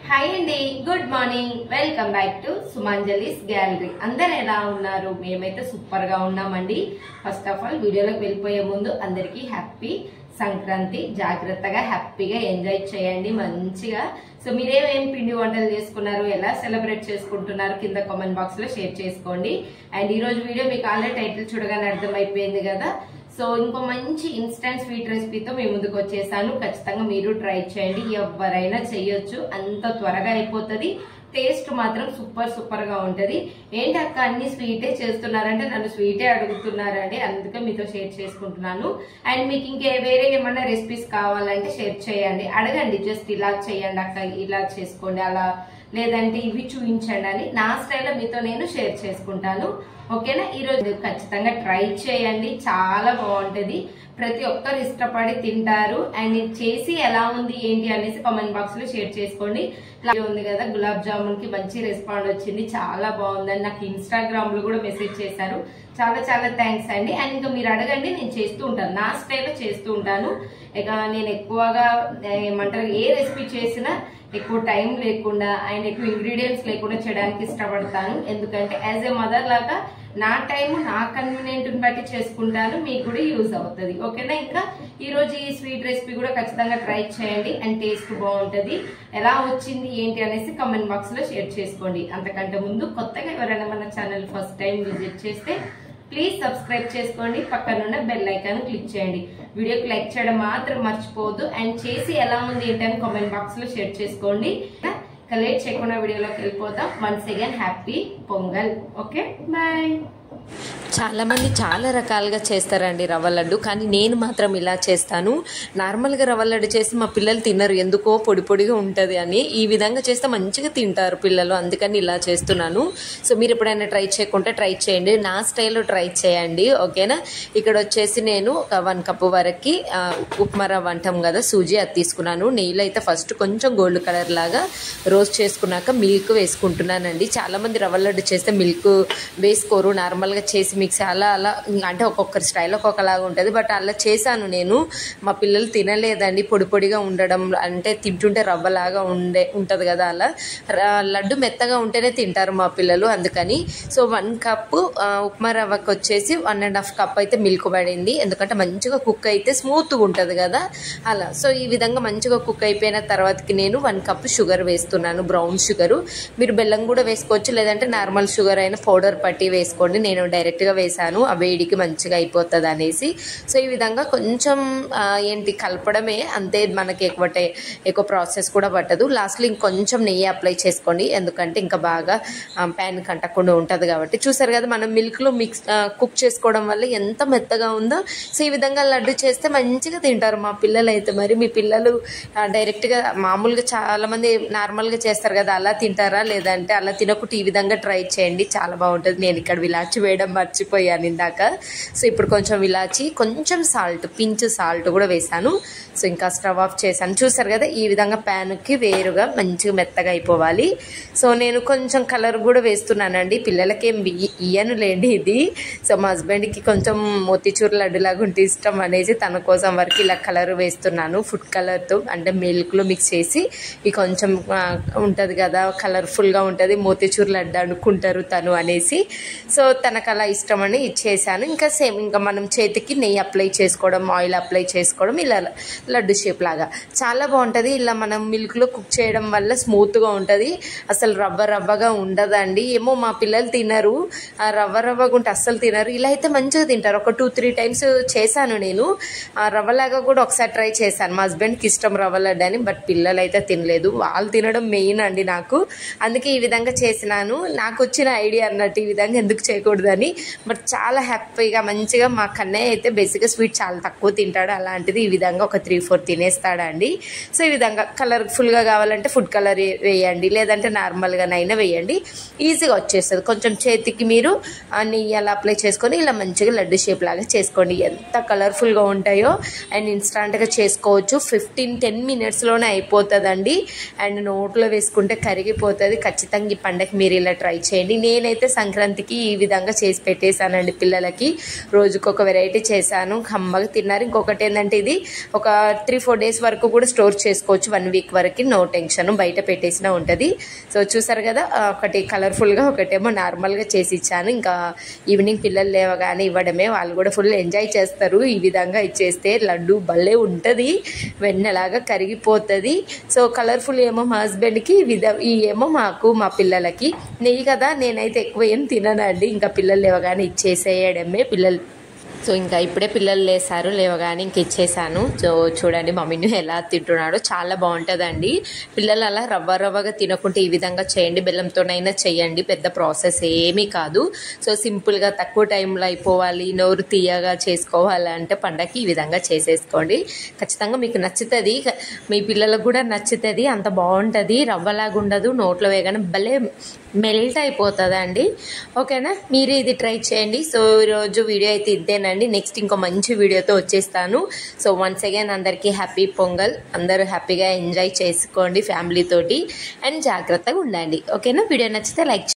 Hi అండి, good morning. Welcome back to Sumanjali's gallery. అందరు ఎలా ఉన్నారు? మేమైతే సూపర్ గా ఉన్నామండి. ఫస్ట్ ఆఫ్ ఆల్ వీడియోలోకి వెళ్ళిపోయే ముందు అందరికి హ్యాపీ సంక్రాంతి. జాగ్రత్తగా హ్యాపీగా ఎంజాయ్ చేయండి మంచిగా. సో మీరేమేం పిండి వంటలు చేసుకున్నారు, ఎలా సెలబ్రేట్ చేసుకుంటున్నారు కింద కామెంట్ బాక్స్ లో షేర్ చేసుకోండి. అండ్ ఈ రోజు వీడియో మీకు ఆల్రెడీ టైటిల్ చూడగానే అర్థమైపోయింది కదా. సో ఇంకో మంచి ఇన్స్టెంట్ స్వీట్ రెసిపీతో మీ ముందుకు వచ్చేసాను. ఖచ్చితంగా మీరు ట్రై చేయండి. ఎవరైనా చేయొచ్చు, అంత త్వరగా అయిపోతుంది. టేస్ట్ మాత్రం సూపర్ గా ఉంటది. ఏంటి అక్క అన్ని స్వీటే చేస్తున్నారంటే నన్ను స్వీటే అడుగుతున్నారండి, అందుకే మీతో షేర్ చేసుకుంటున్నాను. అండ్ మీకు ఇంకే వేరే ఏమన్నా రెసిపీస్ కావాలంటే షేర్ చేయండి, అడగండి. జస్ట్ ఇలా చేయండి అక్క, ఇలా చేసుకోండి, అలా లేదంటే ఇవి చూపించండి అని నా స్టైల్లో మీతో నేను షేర్ చేసుకుంటాను. ఓకేనా? ఈ రోజు ఖచ్చితంగా ట్రై చేయండి, చాలా బాగుంటది. ప్రతి ఒక్కరు ఇష్టపడి తింటారు. అండ్ ఇది చేసి ఎలా ఉంది ఏంటి అనేసి కామెంట్ బాక్స్ లో షేర్ చేసుకోండి. ఉంది కదా, గులాబ్ జామున్ కి మంచి రెస్పాండ్ వచ్చింది, చాలా బాగుందని నాకు ఇన్స్టాగ్రామ్ లో కూడా మెసేజ్ చేశారు. చాలా థ్యాంక్స్ అండి. అండ్ ఇంకా మీరు అడగండి, నేను చేస్తూ ఉంటాను, నా స్టైల్లో చేస్తూ ఉంటాను. ఇక నేను ఎక్కువగా ఏమంటారు, ఏ రెసిపీ చేసినా ఎక్కువ టైం లేకుండా అండ్ ఎక్కువ ఇంగ్రీడియంట్స్ లేకుండా చేయడానికి ఇష్టపడతాను. ఎందుకంటే యాజ్ ఏ మదర్ లాగా నా టైం నా కన్వీనియంట్ బట్టి చేసుకుంటాను, మీకు కూడా యూజ్ అవుతుంది. ఓకేనా? ఇంకా ఈ రోజు ఈ స్వీట్ రెసిపీ కూడా ఖచ్చితంగా ట్రై చేయండి. అండ్ టేస్ట్ బాగుంటది. ఎలా వచ్చింది ఏంటి అనేసి కామెంట్ బాక్స్ లో షేర్ చేసుకోండి. అంతకంటే ముందు కొత్తగా ఎవరైనా మన ఛానల్ ఫస్ట్ టైం విజిట్ చేస్తే ప్లీజ్ సబ్స్క్రైబ్ చేసుకోండి. పక్కనున్న బెల్ ఐకాన్ క్లిక్ చేయండి. వీడియోకి లైక్ చేయడం మాత్రం మర్చిపోవద్దు. అండ్ చేసి ఎలా ఉంది ఏంటని కామెంట్ బాక్స్ లో షేర్ చేసుకోండి. లేట్ చేయకుండా వీడియోలోకి వెళ్ళిపోతాం. Once again happy Pongal. Okay, bye. చాలా మంది చాలా రకాలుగా చేస్తారండి రవ్వ లడ్డు, కానీ నేను మాత్రం ఇలా చేస్తాను. నార్మల్గా రవ్వ లడ్డు చేసి మా పిల్లలు తినరు, ఎందుకో పొడి పొడిగా ఉంటుంది అని. ఈ విధంగా చేస్తే మంచిగా తింటారు పిల్లలు, అందుకని ఇలా చేస్తున్నాను. సో మీరు ఎప్పుడైనా ట్రై చేయకుంటే ట్రై చేయండి, నా స్టైల్లో ట్రై చేయండి. ఓకేనా? ఇక్కడ వచ్చేసి నేను 1 కప్పు వరకు ఉప్మా రవ్వ అంటాం కదా, సూజీ, అది తీసుకున్నాను. నెయ్యిలో అయితే ఫస్ట్ కొంచెం గోల్డ్ కలర్ లాగా రోస్ట్ చేసుకున్నాక మిల్క్ వేసుకుంటున్నానండి. చాలా మంది రవ్వ లడ్డు చేస్తే మిల్క్ వేసుకోరు, నార్మల్గా చేసి మిక్స్ అలా అంటే ఒక్కొక్కరి స్టైల్ ఒక్కొక్కలాగా ఉంటుంది. బట్ అలా చేశాను నేను. మా పిల్లలు తినలేదండి, పొడి పొడిగా ఉండడం, అంటే తింటుంటే రవ్వలాగా ఉంటుంది కదా, అలా లడ్డు మెత్తగా ఉంటేనే తింటారు మా పిల్లలు, అందుకని. సో 1 కప్పు ఉప్మా రవ్వకి వచ్చేసి 1.5 కప్ అయితే మిల్క్ పడింది. ఎందుకంటే మంచిగా కుక్ అయితే స్మూత్గా ఉంటుంది కదా, అలా. సో ఈ విధంగా మంచిగా కుక్ అయిపోయిన తర్వాతకి నేను 1 కప్పు షుగర్ వేస్తున్నాను, బ్రౌన్ షుగరు. మీరు బెల్లం కూడా వేసుకోవచ్చు, లేదంటే నార్మల్ షుగర్ అయినా పౌడర్ పట్టి వేసుకోండి. నేను డైరెక్ట్గా వేసాను, ఆ వేడికి మంచిగా అయిపోతుంది అనేసి. సో ఈ విధంగా కొంచెం ఏంటి కలపడమే అంతే, మనకి ఎక్కువ ప్రాసెస్ కూడా పట్టదు. లాస్ట్లో ఇంకొంచెం నెయ్యి అప్లై చేసుకోండి, ఎందుకంటే ఇంకా బాగా ప్యాన్ కంటకుండా ఉంటుంది కాబట్టి. చూసారు కదా, మనం మిల్క్లో కుక్ చేసుకోవడం వల్ల ఎంత మెత్తగా ఉందో. సో ఈ విధంగా లడ్డు చేస్తే మంచిగా తింటారు మా పిల్లలు అయితే. మరి మీ పిల్లలు డైరెక్ట్గా మామూలుగా చాలామంది నార్మల్గా చేస్తారు కదా, అలా తింటారా? లేదంటే అలా తినకుండా ఈ విధంగా ట్రై చేయండి, చాలా బాగుంటుంది. నేను ఇక్కడ విలాచి వేయడం మర్చిపోయాను ఇందాక. సో ఇప్పుడు కొంచెం ఇలాచి, కొంచెం సాల్ట్, పించ్ సాల్ట్ కూడా వేసాను. సో ఇంకా స్టవ్ ఆఫ్ చేశాను. చూసారు కదా, ఈ విధంగా ప్యాన్కి వేరుగా మంచిగా మెత్తగా అయిపోవాలి. సో నేను కొంచెం కలర్ కూడా వేస్తున్నానండి, పిల్లలకి ఏం ఇయ్యను లేండి ఇది. సో మా హస్బెండ్కి కొంచెం మోతిచూర్ లడ్డులాగా ఉంటే ఇష్టం అనేసి తన కోసం వరకు ఇలా కలర్ వేస్తున్నాను, ఫుడ్ కలర్తో, అంటే మిల్క్లో మిక్స్ చేసి. ఇది కొంచెం ఉంటుంది కదా, కలర్ఫుల్గా ఉంటుంది, మోతిచూర్ లడ్డు అనుకుంటారు తను అనేసి. సో తనకు అలా ఇష్టమని ఇచ్చేసాను. ఇంకా సేమ్ ఇంకా మనం చేతికి నెయ్యి అప్లై చేసుకోవడం, ఆయిల్ అప్లై చేసుకోవడం, ఇలా లడ్డు షేప్ లాగా చాలా బాగుంటుంది. ఇలా మనం మిల్క్లో కుక్ చేయడం వల్ల స్మూత్గా ఉంటుంది, అసలు రవ్వగా ఉండదండి. ఏమో మా పిల్లలు తినరు, రవ్వగా ఉంటే అస్సలు తినరు. ఇలా అయితే మంచిగా తింటారు. ఒక 2-3 టైమ్స్ చేశాను నేను. రవ్వలాగా కూడా ఒకసారి ట్రై చేశాను, మా హస్బెండ్కి ఇష్టం రవ్వ లడ్డు అని. బట్ పిల్లలు అయితే తినలేదు, వాళ్ళు తినడం మెయిన్ అండి నాకు. అందుకే ఈ విధంగా చేసినాను, నాకు వచ్చిన ఐడియా అన్నట్టు, ఈ విధంగా ఎందుకు చేయకూడదని. బట్ చాలా హ్యాపీగా మంచిగా, మా కన్నయ్య అయితే బేసిక్గా స్వీట్ చాలా తక్కువ తింటాడు, అలాంటిది ఈ విధంగా ఒక 3-4 తినేస్తాడండి. సో ఈ విధంగా కలర్ఫుల్గా కావాలంటే ఫుడ్ కలర్ వేయండి, లేదంటే నార్మల్గానైనా వేయండి, ఈజీగా వచ్చేస్తుంది. కొంచెం చేతికి మీరు నెయ్యి అలా అప్లై చేసుకొని ఇలా మంచిగా లడ్డు షేప్ లాగా చేసుకోండి. ఎంత కలర్ఫుల్గా ఉంటాయో. అండ్ ఇన్స్టాంట్గా చేసుకోవచ్చు, 15-10 మినిట్స్లోనే అయిపోతుందండి. అండ్ నోట్లో వేసుకుంటే కరిగిపోతుంది. ఖచ్చితంగా ఈ పండగకి మీరు ఇలా ట్రై చేయండి. నేనైతే సంక్రాంతికి ఈ విధంగా చేసి పెట్టేశానండి పిల్లలకి. రోజుకొక వెరైటీ చేశాను, కమ్మగా తిన్నారు. ఇంకొకటి ఏంటంటే ఇది ఒక 3-4 డేస్ వరకు కూడా స్టోర్ చేసుకోవచ్చు, 1 వీక్ వరకు, నో టెన్షన్, బయట పెట్టేసినా ఉంటుంది. సో చూసారు కదా, ఒకటి కలర్ఫుల్గా ఒకటేమో నార్మల్గా చేసి ఇచ్చాను. ఇంకా ఈవినింగ్ పిల్లలు లేవగానే ఇవ్వడమే, వాళ్ళు కూడా ఫుల్ ఎంజాయ్ చేస్తారు. ఈ విధంగా ఇచ్చేస్తే లడ్డు భలే ఉంటుంది, వెన్నలాగా కరిగిపోతుంది. సో కలర్ఫుల్ ఏమో మా హస్బెండ్కి, ఈ ఏమో మాకు, మా పిల్లలకి. నెయ్యి కదా, నేనైతే ఎక్కువ ఏం తిననండి. ఇంకా పిల్లలు లేవగానే ఇచ్చేసేయడమే. సో ఇంకా ఇప్పుడే పిల్లలు లేసారు, లేవగానే ఇంక ఇచ్చేసాను. సో చూడండి మమ్మీని ఎలా తింటున్నాడో, చాలా బాగుంటుందండి. పిల్లలు అలా రవ్వగా తినకుంటే ఈ విధంగా చేయండి, బెల్లంతోనైనా చేయండి, పెద్ద ప్రాసెస్ ఏమీ కాదు. సో సింపుల్గా తక్కువ టైంలో అయిపోవాలి, నోరు తీయగా చేసుకోవాలంటే పండగకి ఈ విధంగా చేసేసుకోండి. ఖచ్చితంగా మీకు నచ్చుతుంది, మీ పిల్లలకు కూడా నచ్చుతుంది, అంత బాగుంటుంది. రవ్వలాగా ఉండదు, నోట్లో వేయగానే భలే మెల్ట్ అయిపోతుందండి. ఓకేనా, మీరు ఇది ట్రై చేయండి. సో ఈరోజు వీడియో అయితే ఇంతేనండి. నెక్స్ట్ ఇంకో మంచి వీడియోతో వచ్చేస్తాను. సో వన్స్ అగైన్ అందరికీ హ్యాపీ పొంగల్. అందరూ హ్యాపీగా ఎంజాయ్ చేసుకోండి ఫ్యామిలీ తోటి, అండ్ జాగ్రత్తగా ఉండండి. ఓకేనా, వీడియో నచ్చితే లైక్